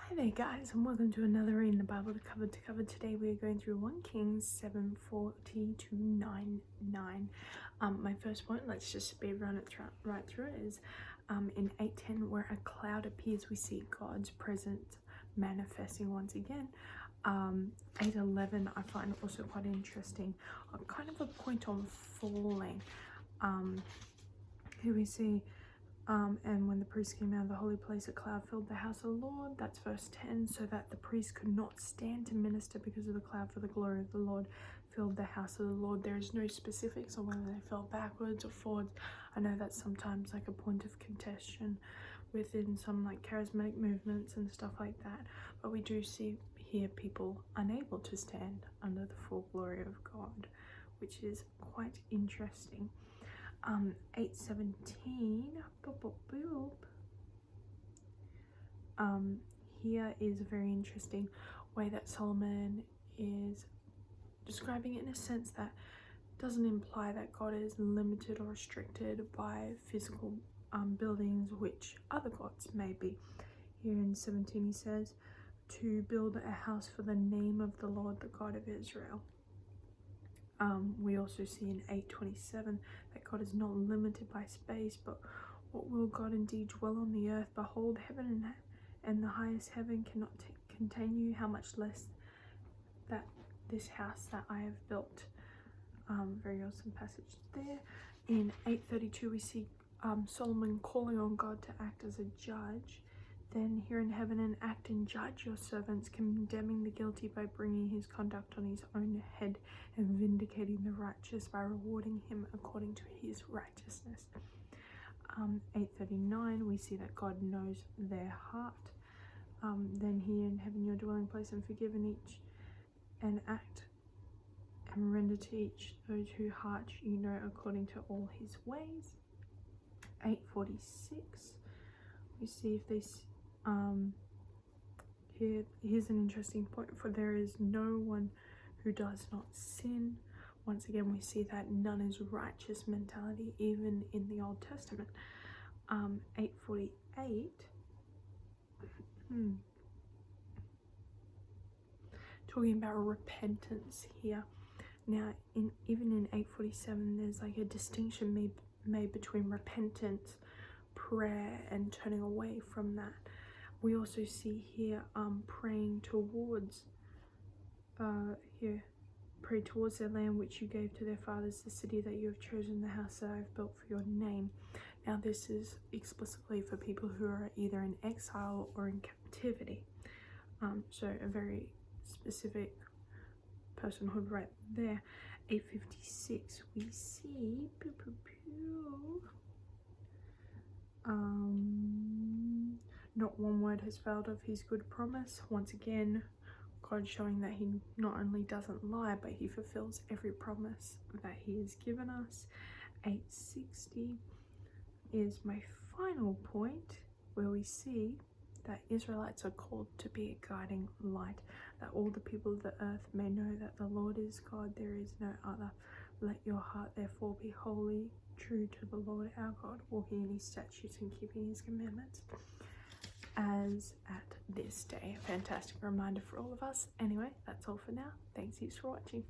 Hi there guys, and welcome to another Reading the Bible to cover. Today we are going through 1 Kings 7:40 to 9:9. My first point, let's just speed run it right through it, is in 8:10 where a cloud appears we see God's presence manifesting once again. 8:11 I find also quite interesting, kind of a point on falling. Here we see and when the priest came out of the holy place, a cloud filled the house of the Lord. That's verse 10. So that the priest could not stand to minister because of the cloud, for the glory of the Lord filled the house of the Lord. There is no specifics on whether they fell backwards or forwards. I know that's sometimes like a point of contention within some like charismatic movements and stuff like that. But we do see here people unable to stand under the full glory of God, which is quite interesting. 8:17, here is a very interesting way that Solomon is describing it, in a sense that doesn't imply that God is limited or restricted by physical buildings, which other gods may be. Here in 17 he says, to build a house for the name of the Lord, the God of Israel. We also see in 8:27 that God is not limited by space, but what will God indeed dwell on the earth? Behold, heaven and the highest heaven cannot contain you, how much less that this house that I have built. Very awesome passage there. In 8:32 we see Solomon calling on God to act as a judge. Then hear in heaven and act and judge your servants, condemning the guilty by bringing his conduct on his own head, and vindicating the righteous by rewarding him according to his righteousness. 8:39 we see that God knows their heart. Then hear in heaven your dwelling place, and forgive in each and act and render to each those whose hearts you know according to all his ways. 8:46 we see if they here's an interesting point, for there is no one who does not sin. Once again we see that none is righteous mentality even in the Old Testament. 8:48 talking about repentance here. Now even in 8:47 there's like a distinction made between repentance, prayer, and turning away from that. We also see here praying towards pray towards their land which you gave to their fathers, the city that you have chosen, the house that I have built for your name. Now this is explicitly for people who are either in exile or in captivity, so a very specific personhood right there. 8:56 we see not one word has failed of his good promise. Once again, God showing that he not only doesn't lie, but he fulfills every promise that he has given us. 8:60 is my final point, where we see that Israelites are called to be a guiding light, that all the people of the earth may know that the Lord is God, there is no other. Let your heart therefore be holy, true to the Lord our God, walking in his statutes and keeping his commandments, as at this day. A fantastic reminder for all of us. Anyway, that's all for now. Thanks heaps for watching.